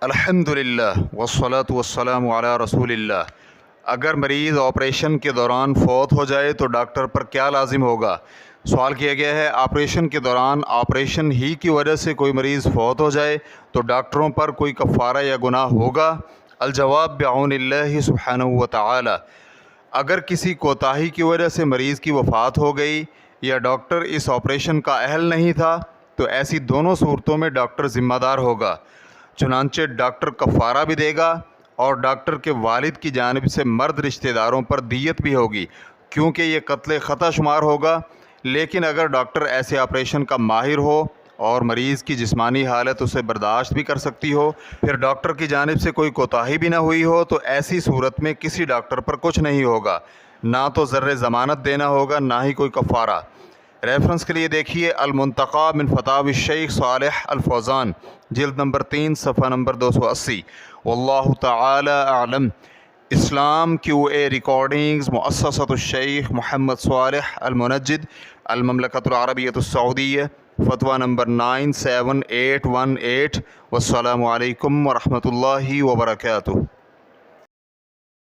الحمدللہ والصلاة والسلام علی رسول اللہ۔ اگر مریض آپریشن کے دوران فوت ہو جائے تو ڈاکٹر پر کیا لازم ہوگا؟ سوال کیا گیا ہے آپریشن کے دوران آپریشن ہی کی وجہ سے کوئی مریض فوت ہو جائے تو ڈاکٹروں پر کوئی کفارہ یا گناہ ہوگا؟ الجواب بعون اللہ سبحانہ وتعالی۔ اگر کسی کوتاہی کی وجہ سے مریض کی وفات ہو گئی یا ڈاکٹر اس آپریشن کا اہل نہیں تھا تو ایسی دونوں صورتوں میں ڈاکٹر ذمہ دار ہوگا، چنانچہ ڈاکٹر کفارہ بھی دے گا اور ڈاکٹر کے والد کی جانب سے مرد رشتہ داروں پر دیت بھی ہوگی، کیونکہ یہ قتل خطا شمار ہوگا۔ لیکن اگر ڈاکٹر ایسے آپریشن کا ماہر ہو اور مریض کی جسمانی حالت اسے برداشت بھی کر سکتی ہو، پھر ڈاکٹر کی جانب سے کوئی کوتاہی بھی نہ ہوئی ہو، تو ایسی صورت میں کسی ڈاکٹر پر کچھ نہیں ہوگا، نہ تو زر ضمانت دینا ہوگا نہ ہی کوئی کفارہ۔ ریفرنس کے لیے دیکھیے المنتقى من فتاوی الشیخ صالح الفوزان، جلد نمبر 3 صفحہ نمبر 280۔ واللہ تعالی اعلم۔ اسلام QA ریکارڈنگز مؤسسۃ الشیخ محمد صالح المنجد، المملکۃ العربیۃ السعودیہ، فتویٰ نمبر 97818۔ والسلام علیکم ورحمۃ اللہ وبرکاتہ۔